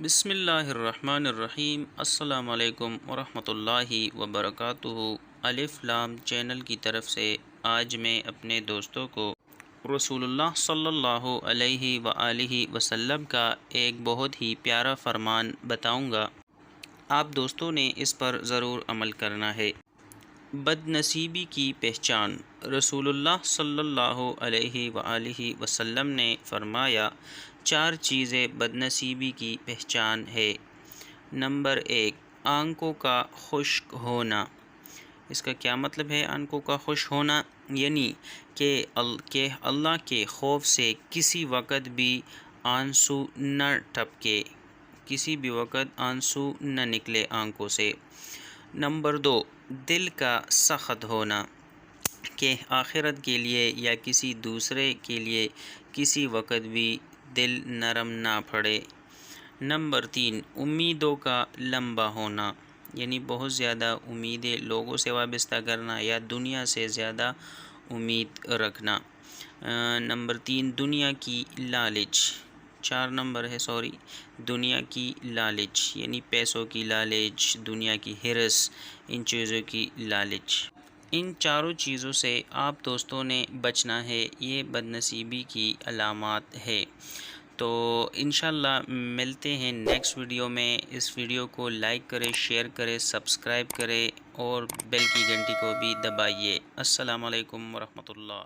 بسم اللہ الرحمن الرحیم۔ السلام علیکم ورحمۃ اللہ وبرکاتہ۔ الف لام چینل کی طرف سے آج میں اپنے دوستوں کو رسول اللہ صلی اللہ علیہ وآلہ وسلم کا ایک بہت ہی پیارا فرمان بتاؤں گا۔ آپ دوستوں نے اس پر ضرور عمل کرنا ہے۔ بد نصیبی کی پہچان۔ رسول اللہ صلی اللہ علیہ وآلہ وسلم نے فرمایا، 4 چیزیں بد نصیبی کی پہچان ہے۔ نمبر 1، آنکھوں کا خشک ہونا۔ اس کا کیا مطلب ہے آنکھوں کا خشک ہونا؟ یعنی کہ اللہ کے خوف سے کسی وقت بھی آنسو نہ ٹپکے، کسی بھی وقت آنسو نہ نکلے آنکھوں سے۔ نمبر 2، دل کا سخت ہونا، کہ آخرت کے لیے یا کسی دوسرے کے لیے کسی وقت بھی دل نرم نہ پڑے۔ نمبر 3، امیدوں کا لمبا ہونا، یعنی بہت زیادہ امیدیں لوگوں سے وابستہ کرنا یا دنیا سے زیادہ امید رکھنا۔ نمبر 3، دنیا کی لالچ۔ 4 نمبر ہے دنیا کی لالچ، یعنی پیسوں کی لالچ، دنیا کی ہرس، ان چیزوں کی لالچ۔ ان 4 چیزوں سے آپ دوستوں نے بچنا ہے، یہ بد نصیبی کی علامات ہے۔ تو انشاءاللہ ملتے ہیں نیکسٹ ویڈیو میں۔ اس ویڈیو کو لائک کرے، شیئر کرے، سبسکرائب کرے اور بیل کی گھنٹی کو بھی دبائیے۔ السلام علیکم ورحمۃ اللہ۔